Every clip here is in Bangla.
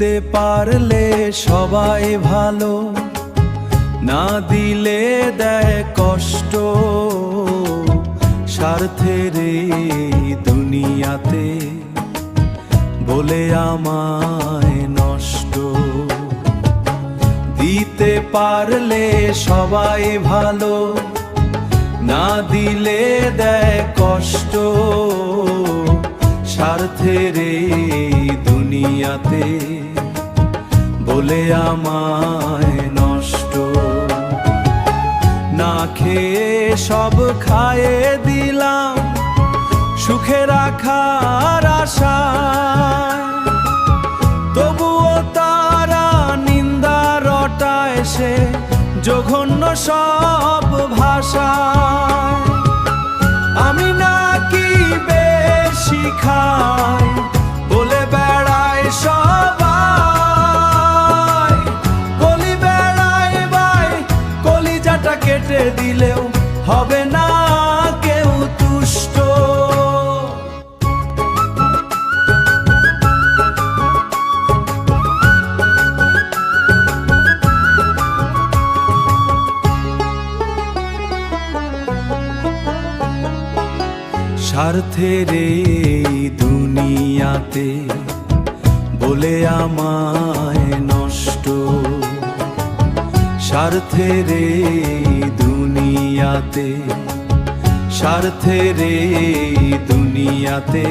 দিতে পারলে সবাই ভালো, না দিলে দেয় কষ্ট। স্বার্থের এই দুনিয়াতে বলে আমায় নষ্ট। দিতে পারলে সবাই ভালো, না দিলে দেয় কষ্ট। স্বার্থের এই দুনিয়াতে বলে আমায় নষ্ট। না খেয়ে সব খাইয়ে দিলাম সুখে রাখার আশায়, তবুও তারা নিন্দা রটায় সে জঘন্য সব ভাষায়। আমি নাকি বেশি খাই বলে বেড়ায় সবাই, গলি বেড়ায় বাই কলিজাটা কেটে দিলেও হবে না কেউ তুষ্ট। স্বার্থের এই দুনিয়াতে বলে আমায় নষ্ট। স্বার্থের এই দুনিয়াতে, স্বার্থের এই দুনিয়াতে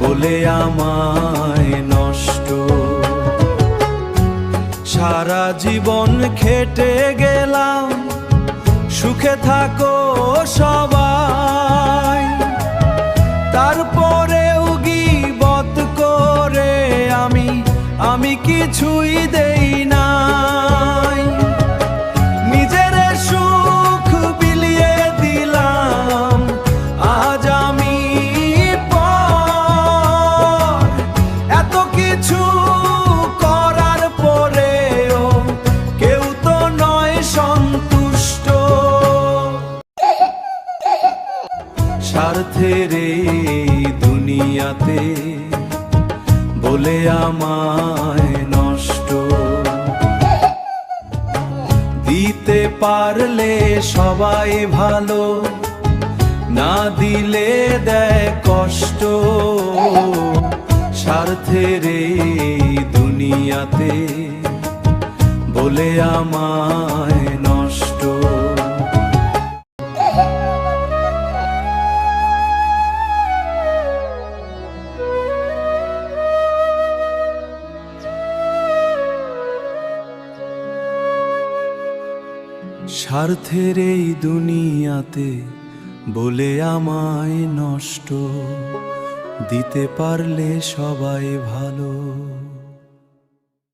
বলে আমায় নষ্ট। সারা জীবন খেটে গেলাম সুখে থাকো সবাই, তারপরেও গীবত করে আমি কিছুই দেই নাই। নিজের সুখ বিলিয়ে দিলাম আজ আমি পর। এত কিছু করার পরেও কেউ তো নয় সন্তুষ্ট। স্বার্থের এই দুনিয়াতে বলে আমায় নষ্ট। দিতে পারলে সবাই ভালো, না দিলে দেয় কষ্ট। স্বার্থের এই দুনিয়াতে বলে আমায় নষ্ট। স্বার্থের এই দুনিয়াতে বলে আমায় নষ্ট। দিতে পারলে সবাই ভালো।